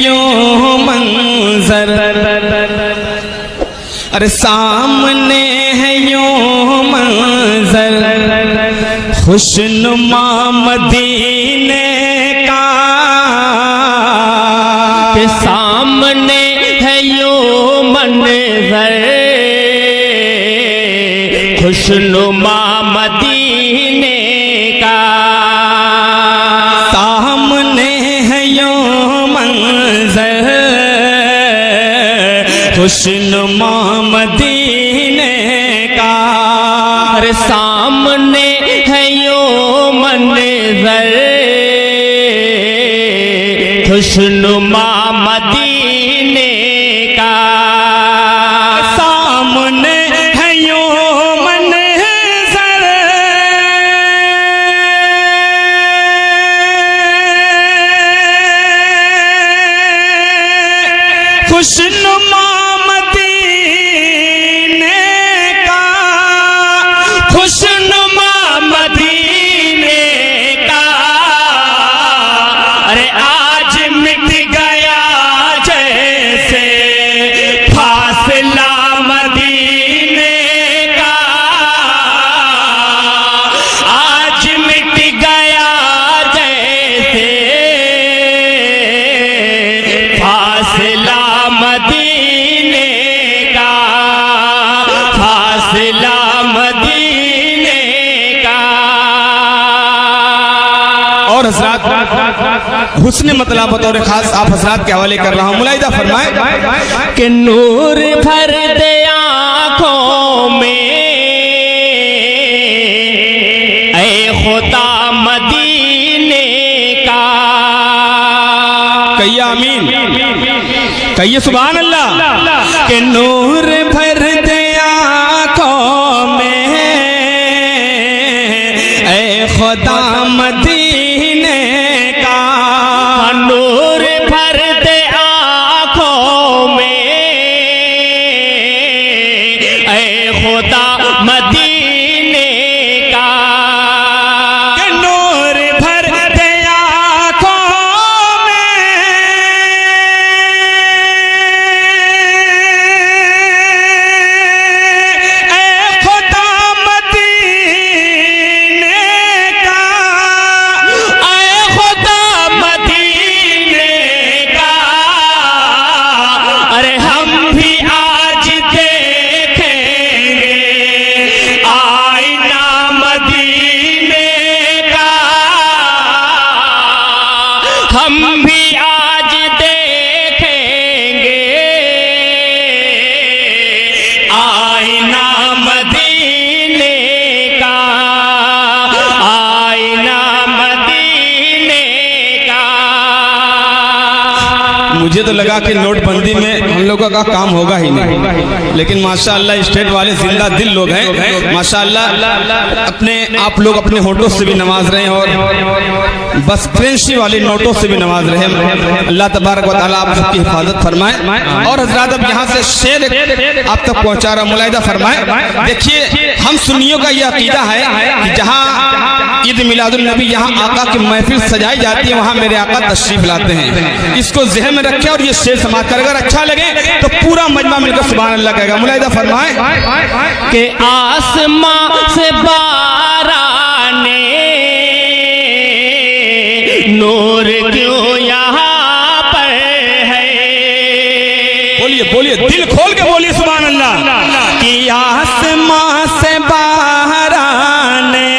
यूं मंजर, अरे सामने है यूं मंजर, खुशनुमा मदीने का, के सामने है यूं मंजर, खुशनुमा मदीने का। सामने है यूं मंजर, खुशनुमा मदीने का, अरे सामने है यूं मंजर, खुशनुमा मदीने का। सामने है यूं मंजर, खुशनुमा मदीने का, खुशनुमा मदीने का। अरे आज मिट गया जैसे फासला मदीने का, आज मिट गया जैसे फासला मदीने का, फासला मदीने का। और हजरात हुस्न मतलब बतौर खास आप हजरात के हवाले कर रहा हूँ। मुलाहिदा फरमाए कि नूर भर दे आँखों में ऐ खुदा मदीने का। कहिए आमीन, कहिए सुभान अल्लाह। कि नूर भर दे आँखों में ऐ खुदा मदीने का, नूर भर दे आँखों में ऐ खुदा मदीने का। कि नूर भर दे आँखों में ऐ खुदा मदीने का, ऐ खुदा मदीने का। अरे हम भी आज देखेंगे आईना मदीने का, हम भी आज देखेंगे आईना मदीने का, आईना मदीने का। मुझे तो लगा कि नोटबंदी में हम लोगों का काम होगा ही नहीं, लेकिन माशाअल्लाह स्टेट वाले जिंदा दिल लोग हैं। माशाअल्लाह अपने आप लोग अपने होठों से भी नमाज रहे हैं और बस करेंसी वाले नोटों से भी नमाज रहे हैं। अल्लाह तबारक व तआला आप सबकी हिफाजत फरमाए। और हजरात अब यहाँ से शेर आप तक पहुँचा रहा, मुलाहिदा फरमाए। देखिए हम सुन्नियों का यह अकीदा है कि जहाँ ईद मिलादुल नबी यहाँ आका की महफिल सजाई जाती है, वहाँ मेरे आका तशरीफ लाते हैं। इसको ज़हन में रखें और ये शेर समाज कर, अगर अच्छा लगे तो पूरा मजमा मिलकर सुभान अल्लाह कहेगा। मुलाहिदा फरमाए कि आसमां से बाराने नूर क्यों यहाँ पर है। बोलिए बोलिए, दिल खोल के बोलिए सुभान अल्लाह। कि आसमां से बाहर आने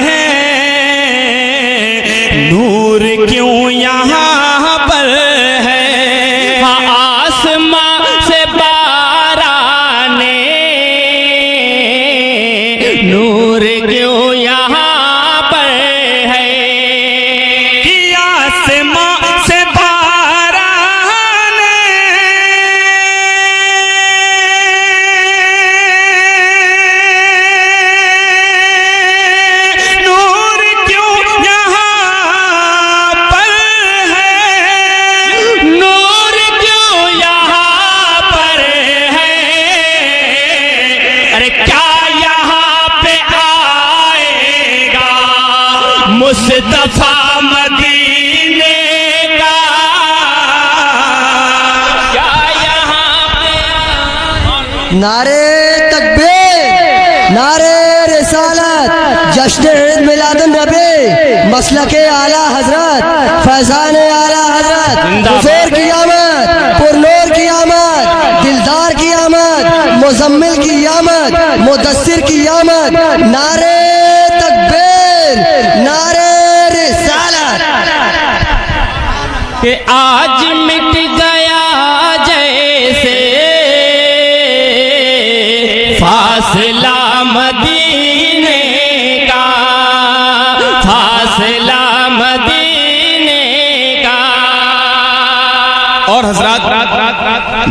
नूर क्यों यहाँ पर है। हाँ, आसमां से बाराने नूर क्यों यहाँ पर है। कि आसमां से बाहर आने नूर क्यों यहाँ पर है। नूर क्यों यहाँ पर है। अरे क्या यहाँ पे आएगा मुस्तफा मदीने का। नारे तकबीर, नारे रिसालत, जश्न मिलादुन नबी, मसलके आला हजरत, फैजान आला हजरत, हुजूर की आमद, पुरनूर की आमद, दिलदार की आमद, मुजम्मिल की आमद, मुदस्सिर की आमद। नारे तकबीर, नारे रिसालत। कि आज मिट गया जैसे फासला मदीने का, फासला मदीने का। और हजरात,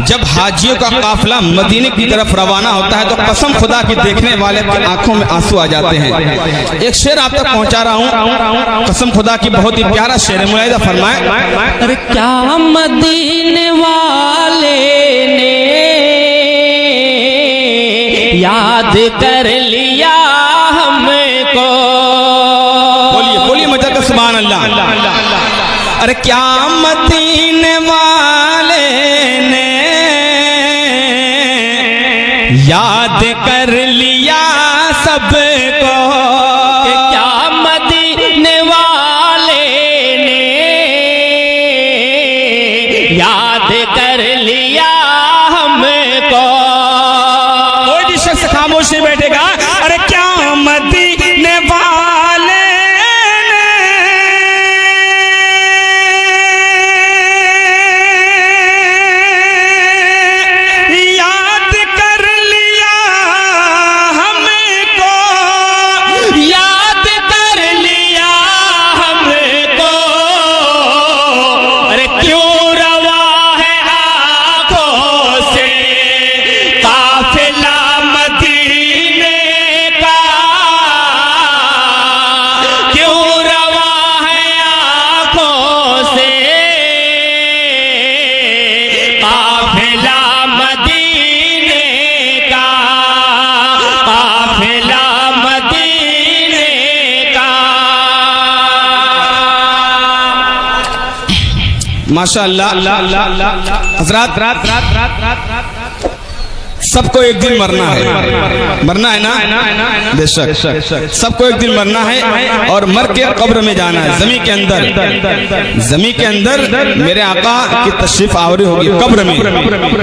जब हाजियों का काफिला मदीने की तरफ रवाना होता है तो कसम खुदा की देखने वाले की आंखों में आंसू आ जाते हैं। एक शेर आप तक पहुंचा रहा हूं, कसम खुदा की, बहुत ही प्यारा शेर है, मुलाहिजा फरमाएं। अरे क्या मदीने वाले ने याद कर लिया हमको। बोलिए बोलिए मजा का सुभान अल्लाह। अरे क्या मदीने वाले ने याद कर लिया सबको। क्या मदीने वाले ने याद कर लिया हमको। कोई भी शख्स खामोश नहीं बैठेगा। अरे क्या मदीने वाले ने याद कर लिया हमको, याद कर लिया हमको। अरे क्यों रवा है आंखों से काफिला मदीने का। क्यों रवा है आंखों से काफिला मदीने का, काफिला मदीने का। माशाअल्लाह। हजरात, सबको एक दिन मरना है, मरना है ना, बेशक सबको एक दिन मरना है और मर के कब्र में जाना है। जमीन के अंदर, जमीन के अंदर मेरे आका की तशरीफ आवरी होगी कब्र में।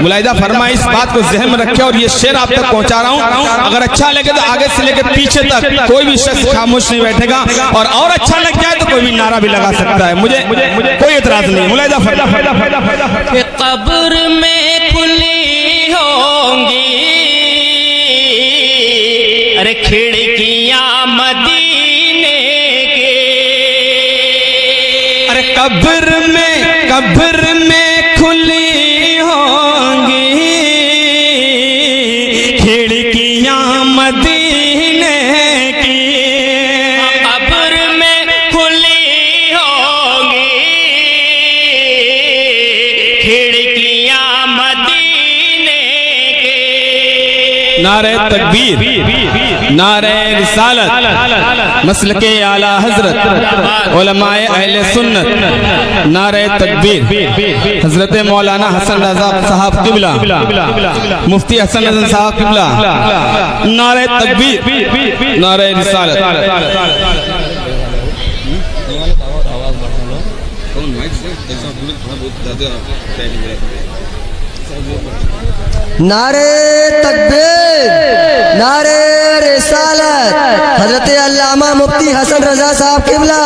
मुलाहिजा फरमाए, इस बात को जहन में रखे और ये शेर आप तक पहुंचा रहा हूं। अगर अच्छा लगे तो आगे से लेकर पीछे तक कोई भी शख्स खामोश नहीं बैठेगा, और अच्छा लग जाए तो कोई भी नारा भी लगा सकता है। मुझे कोई एतराज नहीं। मुलाहिजा कि कब्र में खुली होंगी अरे खिड़कियां मदीने के। अरे कब्र में खुली होंगी खिड़कियां मदीने की। कब्र में खुली होंगी खिड़कियां मदीने के। नारे तकबीर, नारे रिसालत, मसलके आला हजरत, उलमाए अहले सुन्नत। नारे तकबीर, हजरत मौलाना हसन रजा साहब किबला, मुफ्ती हसन रजा साहब किबला। नारे तकबीर, नारे रिसालत। नारे तकबीर, नारे रिसालत, हजरत अल्लामा मुफ्ती हसन रजा साहब किबला,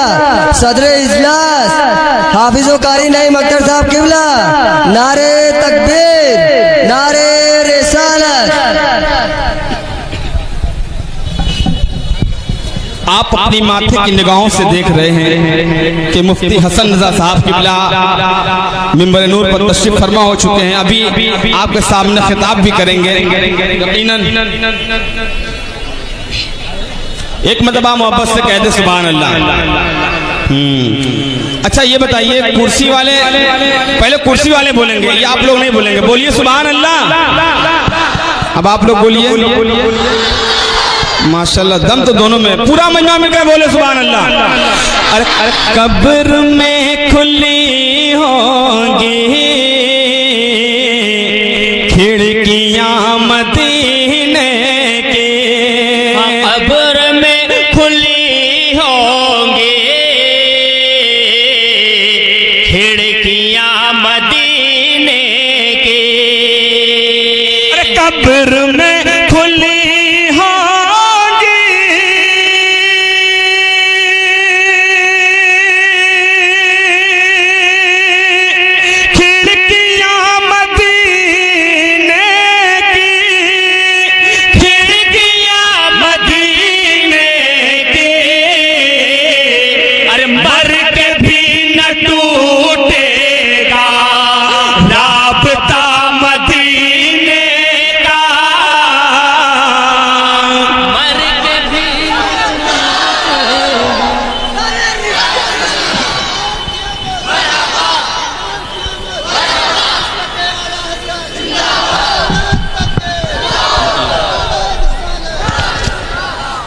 सदर इजलास हाफिज़ो कारी नईम अख्तर साहब किबला। नारे तकबीर, नारे रिसालत। आप अपनी माथे की निगाहों से देख रहे हैं कि मुफ्ती हसन रजा साहब किबला मिंबर नूर पर तशरीफ फरमा हो चुके हैं। अभी आपके सामने खिताब भी करेंगे। यकीनन एक मरतबा मोहब्बत से कह दे सुभान अल्लाह। अच्छा ये बताइए, कुर्सी वाले पहले कुर्सी वाले बोलेंगे या आप लोग नहीं बोलेंगे? बोलिए सुभान अल्लाह। अब आप लोग बोलिए। माशाल्लाह, दम तो दोनों में, पूरा मजमा मिलकर बोले सुभान अल्लाह। अरे कब्र में खुली होंगी खिड़कियां मदीने मदीने की। अरे कब्र में खुली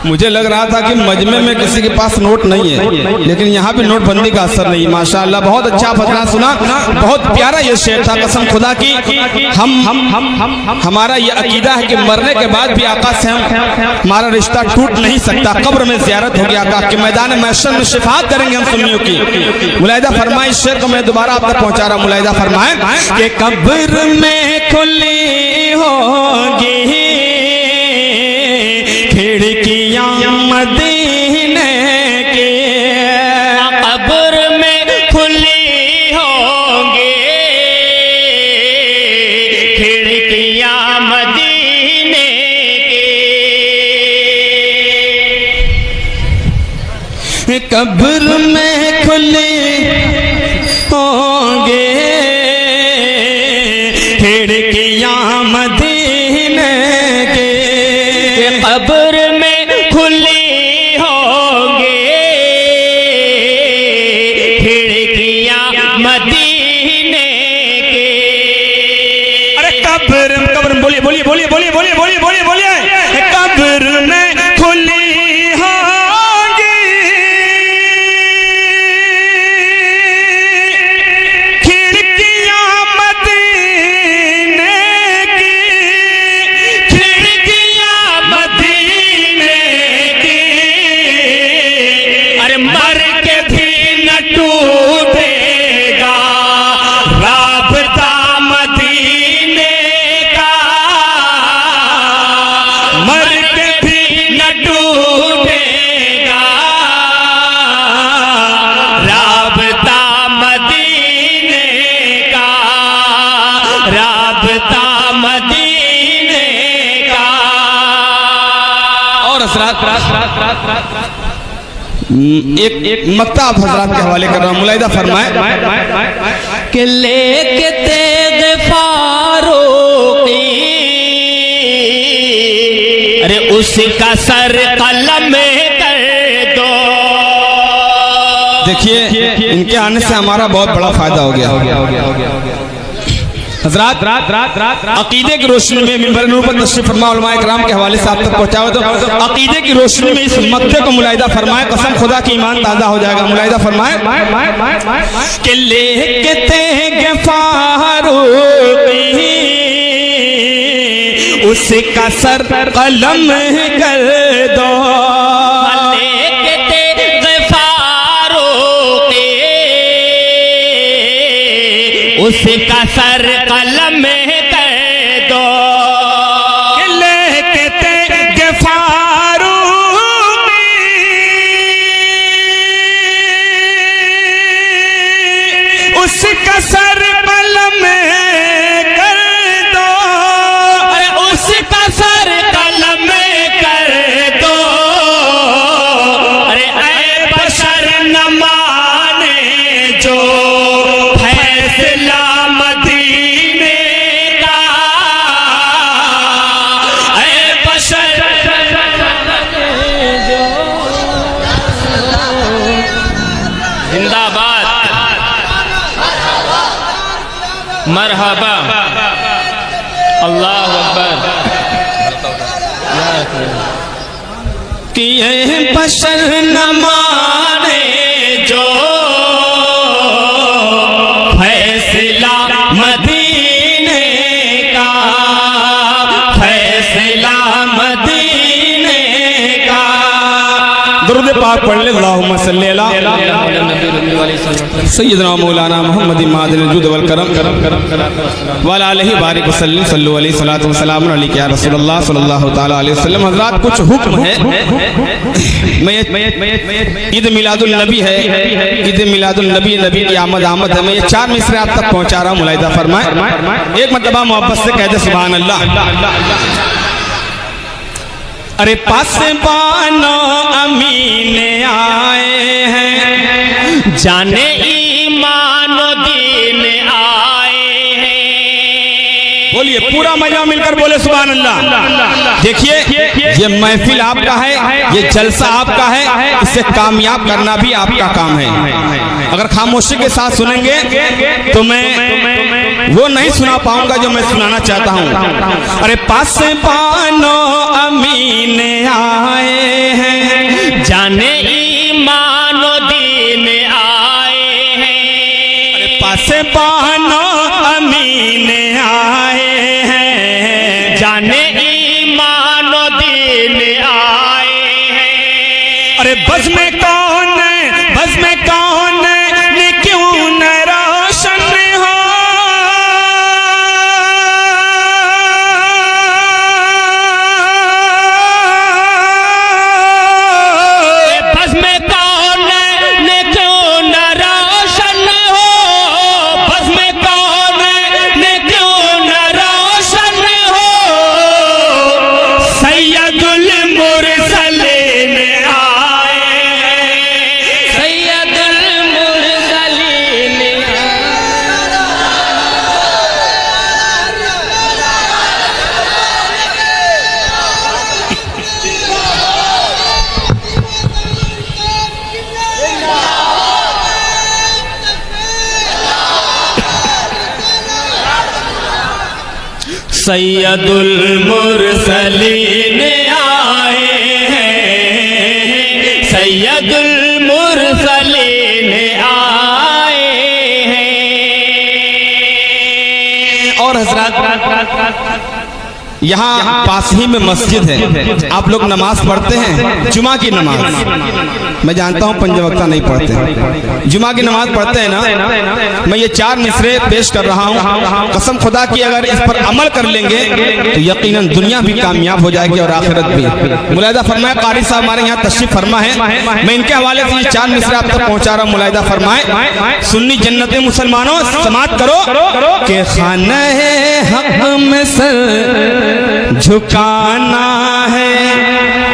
मुझे लग रहा था कि मजमे में किसी के पास नोट नहीं है, लेकिन यहाँ पे नोटबंदी का असर नहीं। माशाअल्लाह बहुत अच्छा फतरा सुना, बहुत प्यारा ये शेर था। कसम खुदा की हमारा ये अकीदा है कि मरने के बाद भी आका से हमारा रिश्ता टूट नहीं सकता। कब्र में ज़ियारत होगी, आका के मैदान महशर में शिफात करेंगे हम सुन्नियों की। मुलाहिदा फरमाए इस शेर को मैं दोबारा आप तक पहुँचा रहा हूँ। मुलाहिदा फरमाए कि कब्र में खुली होगी खिड़कियां मदीने की। कब्र में खुली होंगी खिड़कियां मदीने की। कब्र में खुली होंगी खिड़कियां मदीने की। कब्र में खुली होंगी खिड़कियां मदीने की। अरे कब्र में बोलिए बोलिए बोलिए बोलिए बोलिए बोलिए बोलिए बोलिए कब्र में खुली होंगी खिड़कियां मदीने की। खिड़कियां मदीने की। अरे मर के भी न टूटेगा राबता मदीने का। मर के भी न टूटेगा राबता मदीने का। राबता मदीने का। और असरात एक मक्ता आप हजरात के हवाले कर रहा हूँ। मुलाहिदा फरमाए कि लेके तेग फारूकी अरे उसका सर कलम कर दो। देखिए इनके आने से हमारा बहुत बड़ा फायदा हो गया। हजरात अकीदे की रोशनी में मिंबर नूर पर तशरीफ फरमा उलमाए किराम के हवाले से आप तक पहुंचाओ तो अकीदे की रोशनी में इस मक्ते को मुलाहिदा फरमाए। कसम खुदा की ईमान ताज़ा हो जाएगा। मुलाहिदा फरमाए कि लेके तेगे फारूकी उसका सर कलम कर दो। लेके तेग फारूकी उसका सर कलम कर दो। लेके तेगे फारूकी उसका सर कलम कर दो। अरे उसका सर कलम कर दो। अरे ऐ बशर न माने जो फैसला मदीने का। ऐ बशर जिंदाबाद मरहबा अल्लाह अकबर। कि ये बशर न माने जो फैसला मदीने का। फैसला मदीने का। दुरूद पाक पढ़ ले, अल्लाहुम्मा सल्ली अला सय्यदना मौलाना मोहम्मद मादिल जुद वल करम व अला आलिहि बारिक वसल्लम सल्लु अलैहि सलातु व सलाम अलैका या रसूलल्लाह सल्लल्लाहु तआला अलैहि वसल्लम। हज़रात कुछ हुक्म है, ईद मिलादुल नबी है, ईद मिलादुल नबी, नबी की आमद है। मैं ये 4 मिसरे आप तक पहुंचा रहा हूँ, मुलाहिदा फरमाए। एक मरतबा मोहब्बत से कह दे सुभान अल्लाह। अरे पासबानो अमीन आए हैं, जाने ईमान दीन आए हैं। बोलिए पूरा मजा मिलकर बोले सुभान अल्लाह। देखिए ये महफिल आपका है, ये जलसा आपका है, इसे कामयाब करना भी आपका काम है। अगर खामोशी के साथ सुनेंगे तो मैं वो नहीं सुना पाऊंगा जो मैं सुनाना चाहता हूँ। अरे पासबानो अमीन आए हैं, जाने ईमान दीन आए हैं। अरे पासबानो अमीन आए हैं, जाने ईमान दीन आए हैं। अरे बज़ में कौन ने क्यों न रोशन हो, बज़ में कौन ने क्यों न रोशन हो, बज़ में कौन ने क्यों न रोशन हो। सैयदुल मुरसलीन आए हैं, सैयदुल मुरसलीन सैयदुल मुरसलीन आए हैं, सैयदुल मुरसलीन आए हैं। और हजरत यहाँ पास ही में मस्जिद है, आप लोग नमाज पढ़ते हैं, जुमा की नमाज। मैं जानता हूँ पंजवक्ता नहीं पढ़ते, जुमा की नमाज पढ़ते हैं ना। मैं ये 4 मिसरे पेश कर रहा हूँ, कसम खुदा की अगर इस पर अमल कर लेंगे तो यकीनन दुनिया भी कामयाब हो जाएगी और आखिरत भी। मुलाहिदा फरमाए, कारी साहब हमारे यहाँ तशरीफ फरमा है, मैं इनके हवाले से ये 4 मिसरे आप तक पहुँचा रहा हूँ। मुलाहिदा फरमाए, सुन्नी जन्नत मुसलमानों समात करो के खाना है हक में सर झुकाना है,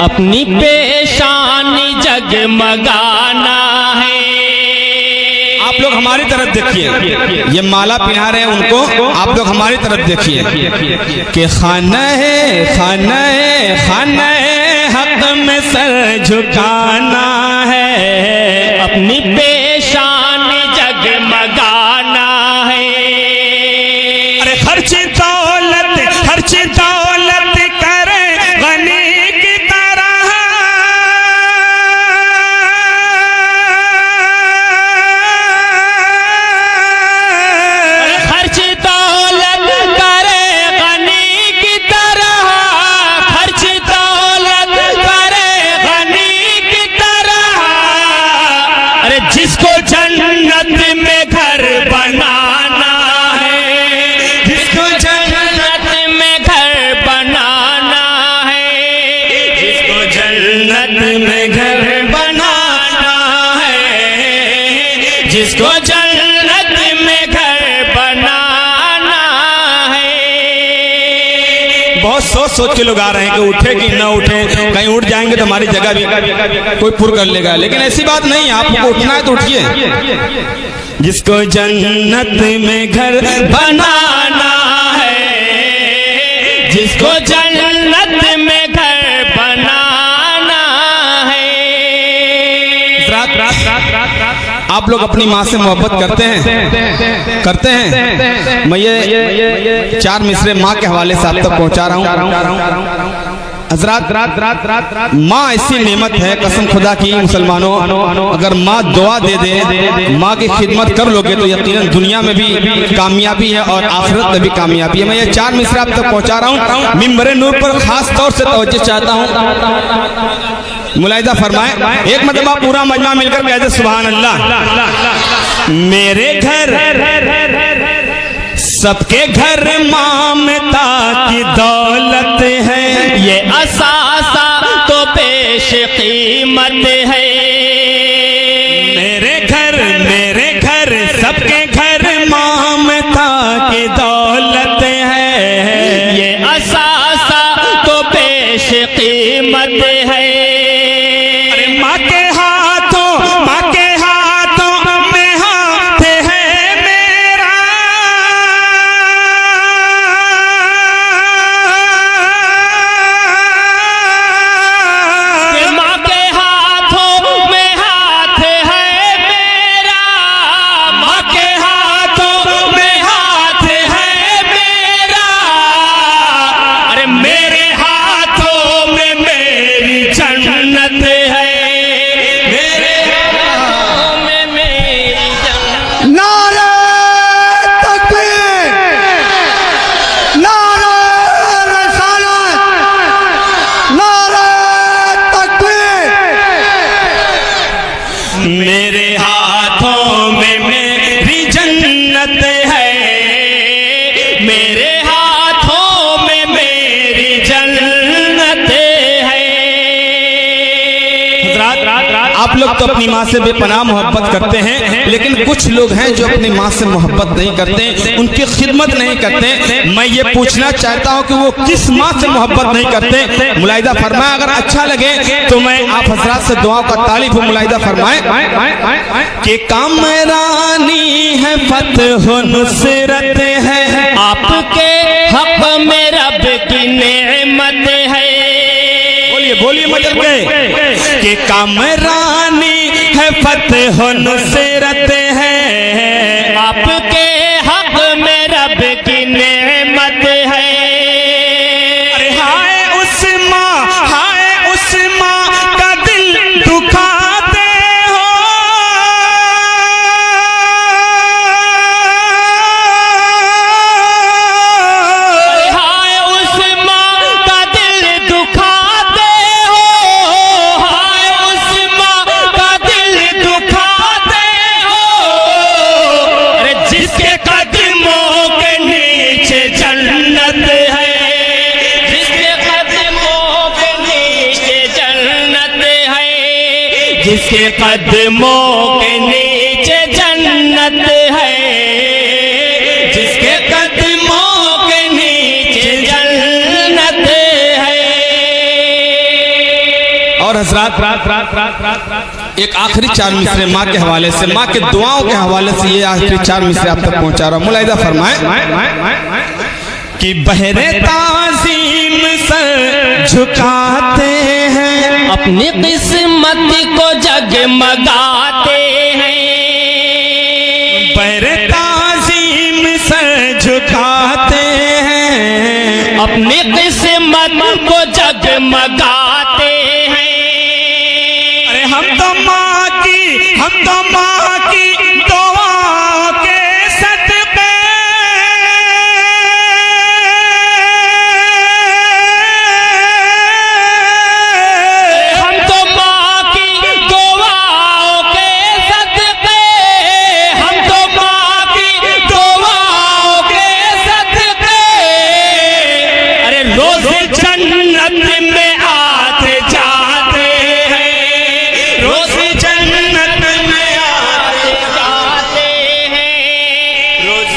अपनी पेशानी जगमगाना है। आप लोग हमारी तरफ देखिए, ये माला पिना रहे हैं उनको, आप लोग हमारी तरफ देखिए कि खाना है हक में सर झुकाना है, अपनी पेशानी जगमगाना है। अरे खर्ची दौलत करे गनी की तरह, खर्च दौलत करे गनी की तरह, खर्च दौलत करे गनी की तरह। अरे जिसको जन्नत में घर बनाना है, जिसको जन्नत में घर बनाना है, जिसको जन्नत में घर बनाना है, जिसको जन्नत में घर बनाना है। बहुत सोच के लोग आ रहे हैं कि उठे कि ना उठे, कहीं उठ जाएंगे तो हमारी जगह भी कोई पुर कर लेगा, लेकिन ऐसी बात नहीं है। आपको उठना है तो उठिए। जिसको जन्नत में घर बनाना है, जिसको जन्नत में घर बनाना है। आप लोग अपनी माँ से मोहब्बत करते हैं। मैं ये 4 मिसरे माँ के हवाले से आप तक पहुँचा रहा हूँ। हजरात माँ ऐसी नेमत है, कसम खुदा की मुसलमानों, अगर माँ दुआ दे दे, माँ की खिदमत कर लोगे तो यकीनन दुनिया में भी कामयाबी है और आखिरत में भी कामयाबी है। मैं ये 4 मिसरे आप तक पहुँचा रहा हूँ। मिंबर नूर पर खास तौर से तवज्जो चाहता हूँ। मुलाहिदा फरमाए, एक मतलब आप पूरा मजमा मिलकर कहते सुभान अल्लाह। मेरे घर सबके घर ममता की दौलत है, ये असासा तो पेश कीमत है। मेरे घर सबके घर ममता की दौलत है, ये असासा तो पेश कीमत है। अरे माँ के हाथों में हाथ है मेरा, माँ के हाथों में हाथ है मेरा, माँ के हाथों में हाथ है मेरा। अरे मेरे हाथों में मेरी जन्नत है, मेरे हाथों में मेरी जन्नत। नारे तकबीर, नारे रिसालत, नारे तकबीर। मेरे हाथों में मेरी जन्नत है, मेरे हाथों में मेरी जन्नत है। आप लोग तो अपनी माँ से बेपनाह मोहब्बत करते हैं, लेकिन कुछ लोग हैं जो अपनी माँ से मोहब्बत नहीं करते, उनकी खिदमत नहीं करते। मैं ये पूछना चाहता हूँ कि वो किस माँ से मोहब्बत नहीं करते। मुलाहिदा फरमाए, अगर अच्छा लगे तो मैं आप हजरात से दुआओं का तारीफ हो। मुलाहिदा फरमाए कि कामरानी है फतह नुसरत है, आपके हक में रब की नेमत है। बोलिए मतलब कि कामरानी है फतह नुसरत है, आपके हक में रब की नेमत है। अरे हाय उस माँ का दिल दुखाते हो, हाय उस माँ का दिल दुखाते हो, हाय उस माँ का दिल दुखाते हो। अरे जिसके कदमों के नीचे जन्नत है, जिसके कदमों के नीचे जन्नत है, जिसके कदमों के नीचे जन्नत है, जिसके कदमों के नीचे जन्नत है। और हजरात एक आखिरी 4 मिसरे माँ के हवाले से, माँ के दुआओं के हवाले से ये आखिरी 4 मिसरे आप तक पहुंचा रहा हूँ। मुलाहिदा फरमाए कि बहरे ताज़ीम सर झुकाते हैं, अपनी किस्मत को जगमगाते हैं। बहरे ताज़ीम सर झुकाते हैं, अपनी किस्मत को जगमगाते हैं। अरे हम तो माँ की दुआओं के सदके, हम तो माँ की दुआओं के सदके, हम तो माँ की दुआओं के सदके। अरे रोज जन्नत में आते जाते हैं, रोज जन्नत में आते जाते हैं। रोज।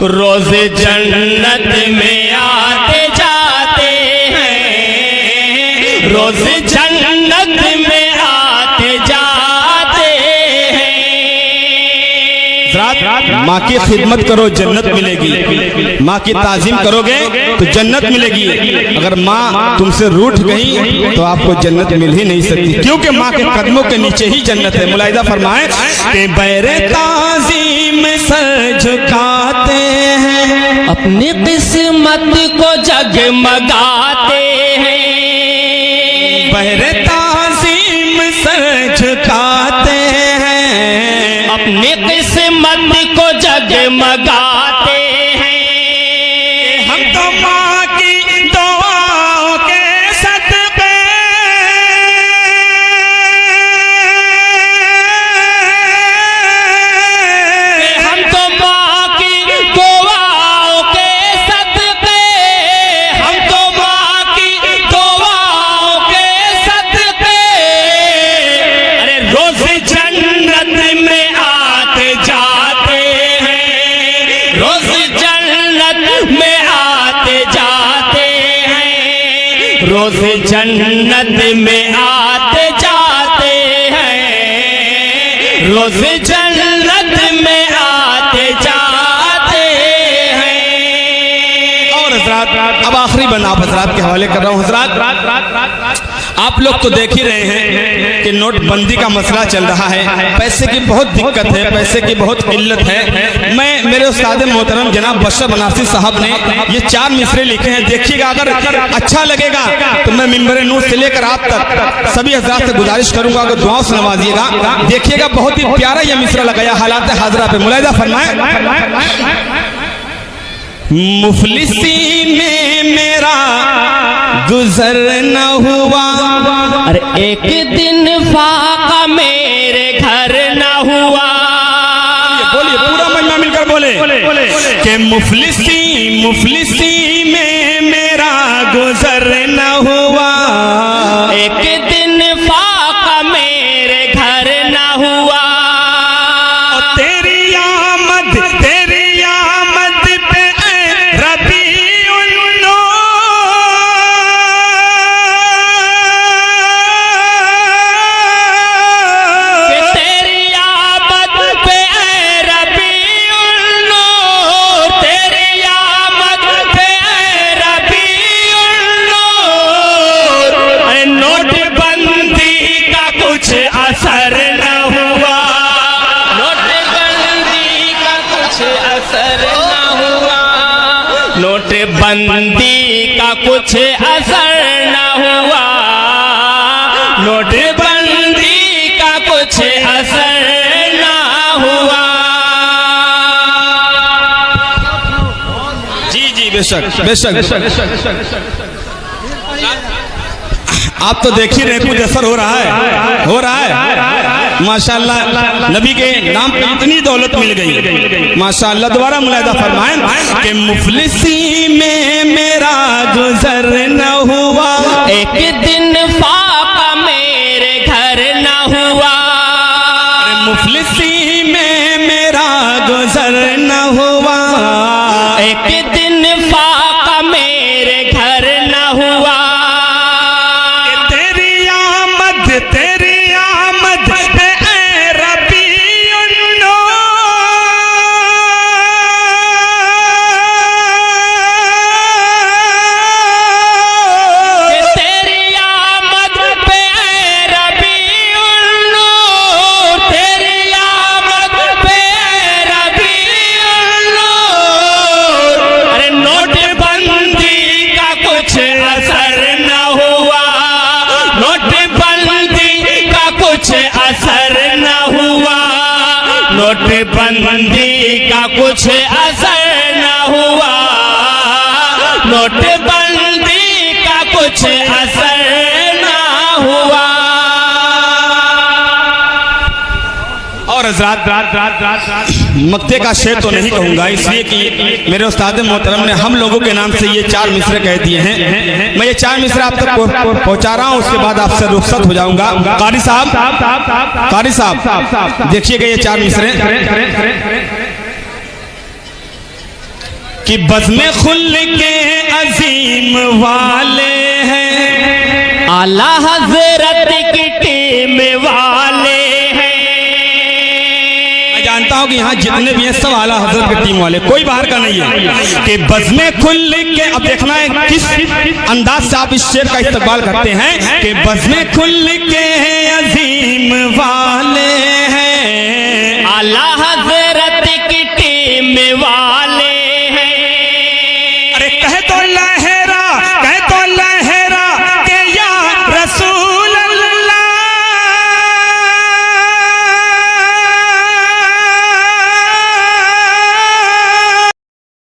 रोज जन्नत में आते जाते हैं, रोज जन्नत में आते जाते हैं। माँ की खिदमत करो जन्नत मिलेगी, माँ की ताजीम करोगे तो जन्नत मिलेगी। अगर माँ तुमसे रूठ गई तो आपको जन्नत मिल ही नहीं सकती, क्योंकि माँ के कदमों के नीचे ही जन्नत है। मुलाहिदा फरमाए कि बैरे ताजीम सर झुकाते हैं, अपनी किस्मत को जगमगाते हैं। बैरे ताजीम सर झुका जगमगाते हैं। हम तो माँ की दुआओं के सदके हम तो माँ की दुआओं के सदके, हम तो माँ की दुआओं के सदके, अरे रोज जन्नत में आते जाते हैं, रोज जन्नत में आते जाते हैं, रोज जन्नत में आते जाते हैं, रोज जन्नत में आते जाते हैं। और हजरात, अब आखिरी बंद आप हजरात के हवाले कर रहा हूँ। हजरात, आप लोग तो देख ही रहे हैं कि नोटबंदी का मसला चल रहा है, पैसे की बहुत दिक्कत है, पैसे की बहुत किल्लत है। मैं मेरे उस्ताद मोहतरम जनाब बशर बनारसी साहब ने ये 4 मिसरे लिखे हैं, देखिएगा। अगर अच्छा लगेगा तो मैं मिंबर नूर से लेकर आप तक सभी हजरात से गुजारिश करूंगा कि दुआओं से नवाजिएगा। देखिएगा, बहुत ही प्यारा ये मिसरा लगाया हालात हाजरा पे। मुलाहिजा फरमाए। मुफलिसी में मेरा गुजर न हुआ, अरे एक दिन फाका मेरे घर न हुआ। बोलिए, पूरा मजमा मिलकर बोले कि मुफलिसी में मेरा गुजर न हुआ, एक दिन फाका मेरे घर न हुआ। तेरी आमद पे रबीउल नूर, तेरी आमद पे रबीउल नूर, तेरी आमद पे रबीउल नूर, अरे नोटबंदी का कुछ असर न हुआ, नोटबंदी का कुछ असर न हुआ, नोटबंदी का कुछ असर न हुआ, नोटबंदी का कुछ असर न हुआ। जी जी, बेशक बेशक। आप तो देख ही रहे, कुछ असर हो रहा है, हो रहा है। माशाअल्लाह, नबी के नाम पे इतनी दौलत मिल गई, माशाअल्लाह। दोबारा मुलाहिजा फरमाएं कि मुफलिसी में मेरा गुजर न हुआ, एक दिन फाका मेरे घर न हुआ, मुफलिसी में मेरा गुजर न हुआ, एक दिन फाका मेरे घर न हुआ। तेरी आमद पे रबीउल नूर, तेरी आमद पे रबीउल नूर, तेरी आमद पे रबीउल नूर, अरे नोटबंदी का कुछ असर न हुआ, नोटबंदी का कुछ असर न हुआ, नोटबंदी का कुछ असर न हुआ, नोटबंदी का कुछ असर न हुआ। और हजरात, मक्ते का शेर तो नहीं कहूंगा, इसलिए कि मेरे उस्ताद मोहतरम ने हम लोगों के नाम से ये 4 मिसरे कह दिए हैं। मैं ये 4 मिसरे आप तक पहुंचा रहा हूं, उसके बाद आपसे रुखसत हो जाऊंगा। कारी साहब, देखिएगा ये 4 मिसरे कि बज़्म खुल के अजीम वाले हैं, आला हजरत की टीम वाले हैं। मैं जानता हूं कि यहाँ जितने भी हैं सब आला हजरत की टीम वाले, कोई बाहर का नहीं है। कि बज़्म खुल के, अब देखना है किस अंदाज से आप इस शेर का इस्तेमाल करते हैं कि बज़्म खुल के अजीम वाले हैं, आला